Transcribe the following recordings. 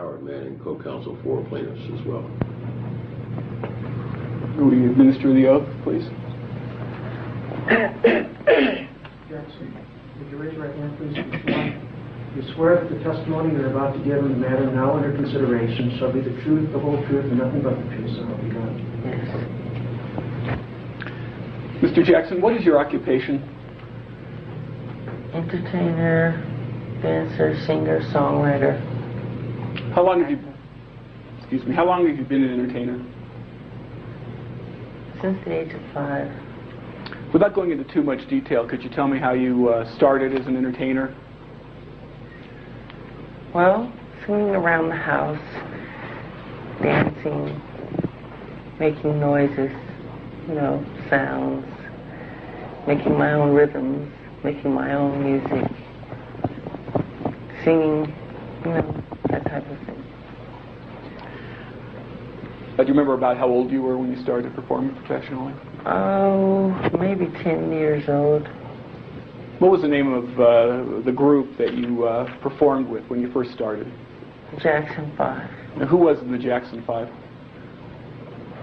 Howard Manning, co-counsel for plaintiffs as well. Will you administer the oath, please? Jackson, would you raise your right hand, please? You swear that the testimony you're about to give in the matter now under consideration shall be the truth, the whole truth, and nothing but the truth, so help you God. Yes. Mr. Jackson, what is your occupation? Entertainer, dancer, singer, songwriter. How long have you been an entertainer? Since the age of 5. Without going into too much detail, could you tell me how you started as an entertainer? Well, swinging around the house, dancing, making noises, sounds, making my own rhythms, making my own music, singing, that type of thing. Do you remember about how old you were when you started performing professionally? Oh, maybe 10 years old. What was the name of the group that you performed with when you first started? Jackson 5. Now, who was in the Jackson 5?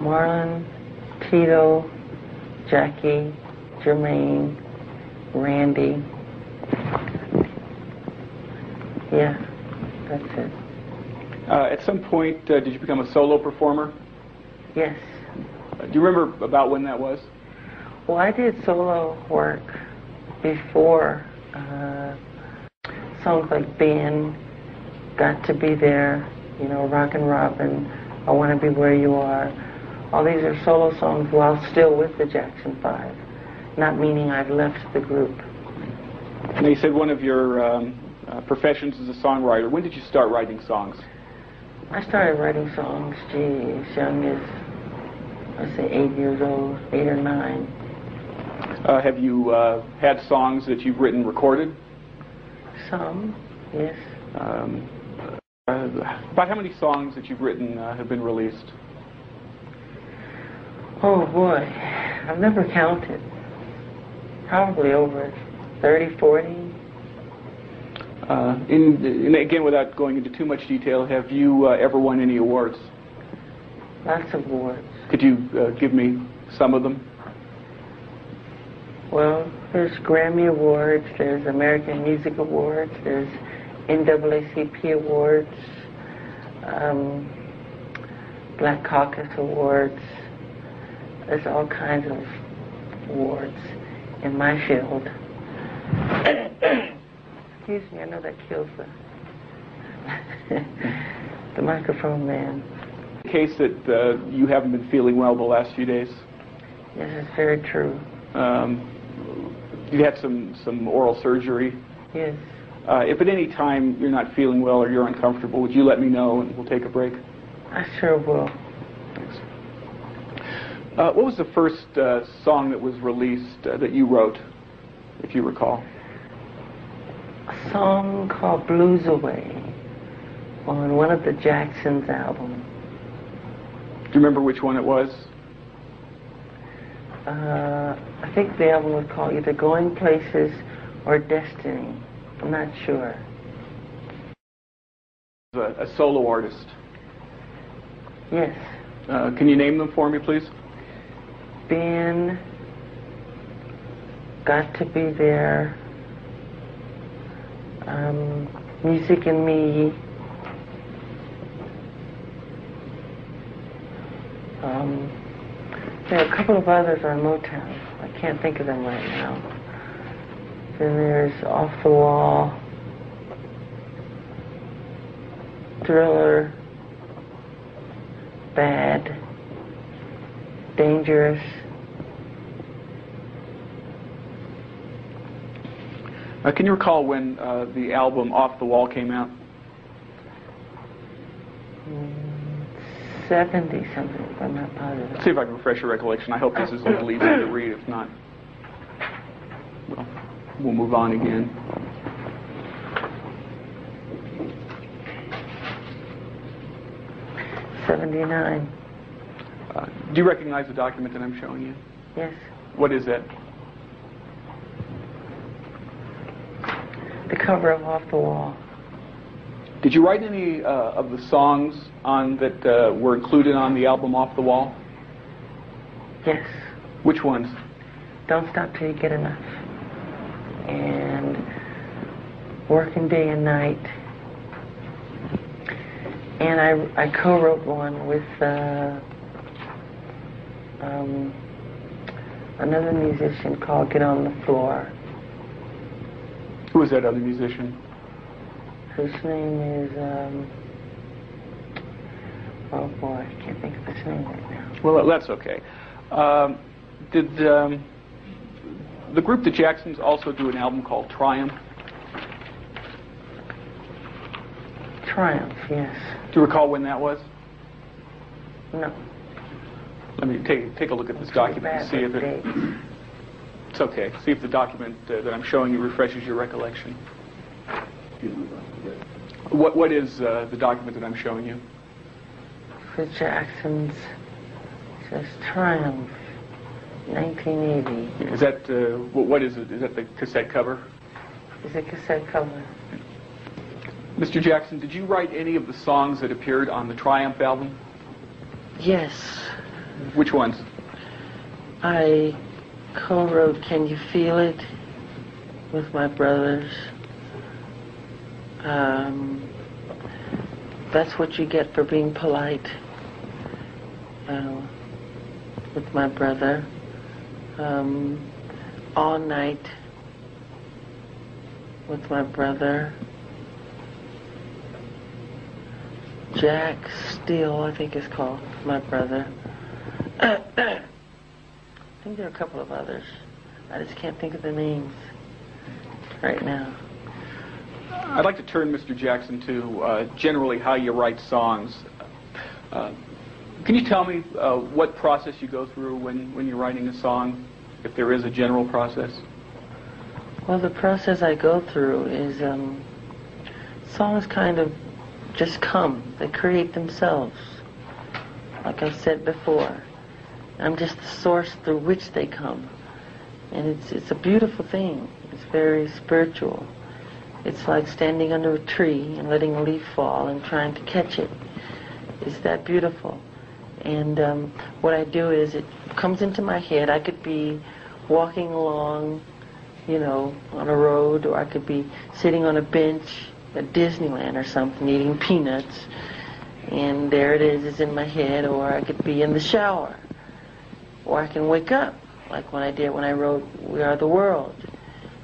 Marlon, Tito, Jackie, Jermaine, Randy. Yeah, that's it. At some point, did you become a solo performer? Yes. Do you remember about when that was? Well, I did solo work before. Songs like Ben, Got to Be There, Rockin' Robin, I Want to Be Where You Are. All these are solo songs while still with the Jackson 5, not meaning I've left the group. Now, you said one of your professions is a songwriter. When did you start writing songs? I started writing songs, as young as, I'd say 8 years old, 8 or 9. Have you had songs that you've written recorded? Some, yes. About how many songs that you've written have been released? Oh boy, I've never counted. Probably over 30, 40. And again, without going into too much detail, have you ever won any awards? Lots of awards. Could you give me some of them? Well, there's Grammy Awards, there's American Music Awards, there's NAACP Awards, Black Caucus Awards. There's all kinds of awards in my field. Excuse me, I know that kills the microphone man. The case that you haven't been feeling well the last few days? Yes, it's very true. You had some oral surgery? Yes. If at any time you're not feeling well or you're uncomfortable, would you let me know and we'll take a break? I sure will. Thanks. What was the first song that was released that you wrote, if you recall? A song called Blues Away on one of the Jacksons' albums. Do you remember which one it was? I think the album was called either Going Places or Destiny. I'm not sure. A solo artist. Yes. Can you name them for me, please? Ben, Got to Be There, Music and Me, there are a couple of others on Motown. I can't think of them right now. Then there's Off the Wall, Thriller, Bad, Dangerous. Can you recall when the album Off the Wall came out? 70-something, if I'm not positive. Let's see if I can refresh your recollection. I hope this is a little easier to read. If not, we'll move on again. '79. Do you recognize the document that I'm showing you? Yes. What is that? The cover of Off the Wall. Did you write any of the songs that were included on the album Off the Wall? Yes. Which ones? Don't Stop Till You Get Enough. And Working Day and Night. And I co-wrote one with another musician called Get on the Floor. Who is that other musician? His name is, oh boy, I can't think of his name right now. Well, that's okay. Did the group The Jacksons also do an album called Triumph? Triumph, yes. Do you recall when that was? No. Let me take a look at this document and see if it... It's okay. See if the document that I'm showing you refreshes your recollection. What is the document that I'm showing you? The Jacksons, says Triumph, 1980. Is that, what is it? Is that the cassette cover? It's a cassette cover. Mr. Jackson, did you write any of the songs that appeared on the Triumph album? Yes. Which ones? I co-wrote Can You Feel It with my brothers. That's What You Get for Being Polite with my brother. All Night with my brother. Jack Steele, I think it's called, my brother. I think there are a couple of others. I just can't think of the names right now. I'd like to turn, Mr. Jackson, to generally how you write songs. Can you tell me what process you go through when you're writing a song, if there is a general process? Well, the process I go through is songs kind of just come. They create themselves. Like I've said before, I'm just the source through which they come. And it's a beautiful thing. It's very spiritual. It's like standing under a tree and letting a leaf fall and trying to catch it. It's that beautiful. And what I do is it comes into my head. I could be walking along, you know, on a road, or I could be sitting on a bench at Disneyland or something, eating peanuts, and there it is, it's in my head. Or I could be in the shower, or I can wake up, like when I did when I wrote We Are the World,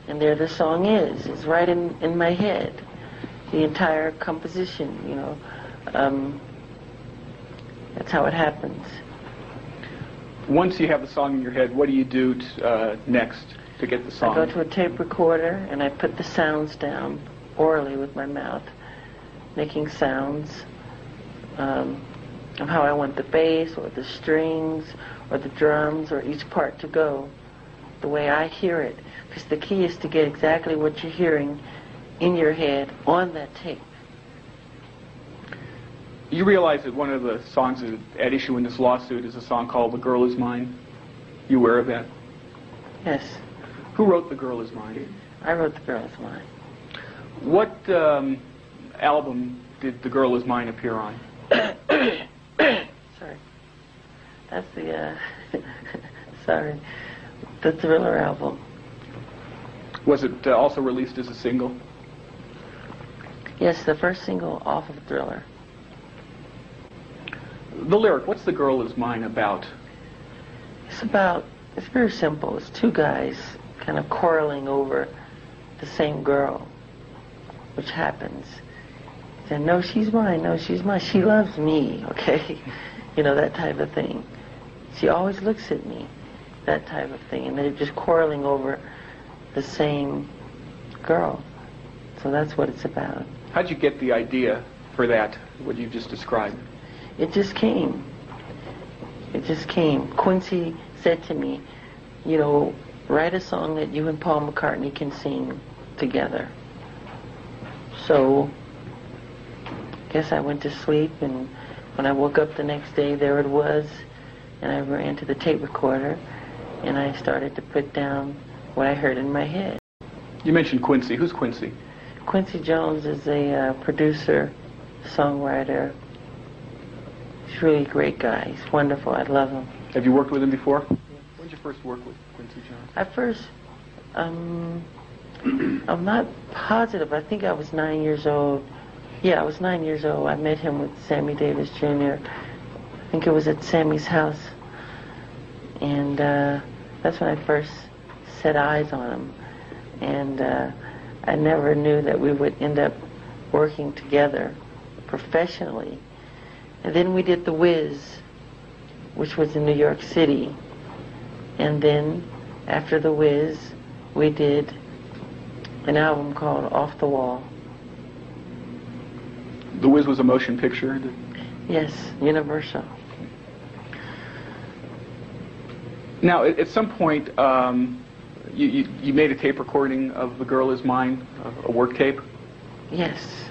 and there the song is. It's right in my head, the entire composition, you know. That's how it happens. Once you have the song in your head, what do you do next to get the song? I go to a tape recorder and I put the sounds down orally with my mouth, making sounds of how I want the bass or the strings or the drums or each part to go, the way I hear it. Because the key is to get exactly what you're hearing in your head on that tape. You realize that one of the songs at issue in this lawsuit is a song called The Girl Is Mine? You aware of that? Yes. Who wrote The Girl Is Mine? I wrote The Girl Is Mine. What album did The Girl Is Mine appear on? Sorry. That's the, sorry, the Thriller album. Was it also released as a single? Yes, the first single off of Thriller. The lyric, what's The Girl Is Mine about? It's very simple. It's two guys kind of quarreling over the same girl, which happens. Saying, no, she's mine, no, she's mine, she loves me, okay? You know, that type of thing. She always looks at me, that type of thing. And they're just quarreling over the same girl. So that's what it's about. How'd you get the idea for that, what you just described? It just came. It just came. Quincy said to me, you know, write a song that you and Paul McCartney can sing together. So, I guess I went to sleep, and when I woke up the next day, there it was, and I ran to the tape recorder, and I started to put down what I heard in my head. You mentioned Quincy. Who's Quincy? Quincy Jones is a producer, songwriter. He's really a great guy. He's wonderful. I love him. Have you worked with him before? When did you first work with Quincy Jones? I first, I'm not positive. I think I was 9 years old. Yeah, I was 9 years old. I met him with Sammy Davis Jr. I think it was at Sammy's house. And that's when I first set eyes on him. And I never knew that we would end up working together professionally. And then we did The Wiz, which was in New York City. And then after The Wiz, we did an album called Off the Wall. The Wiz was a motion picture? Yes, Universal. Now, at some point, you made a tape recording of The Girl Is Mine, a work tape? Yes.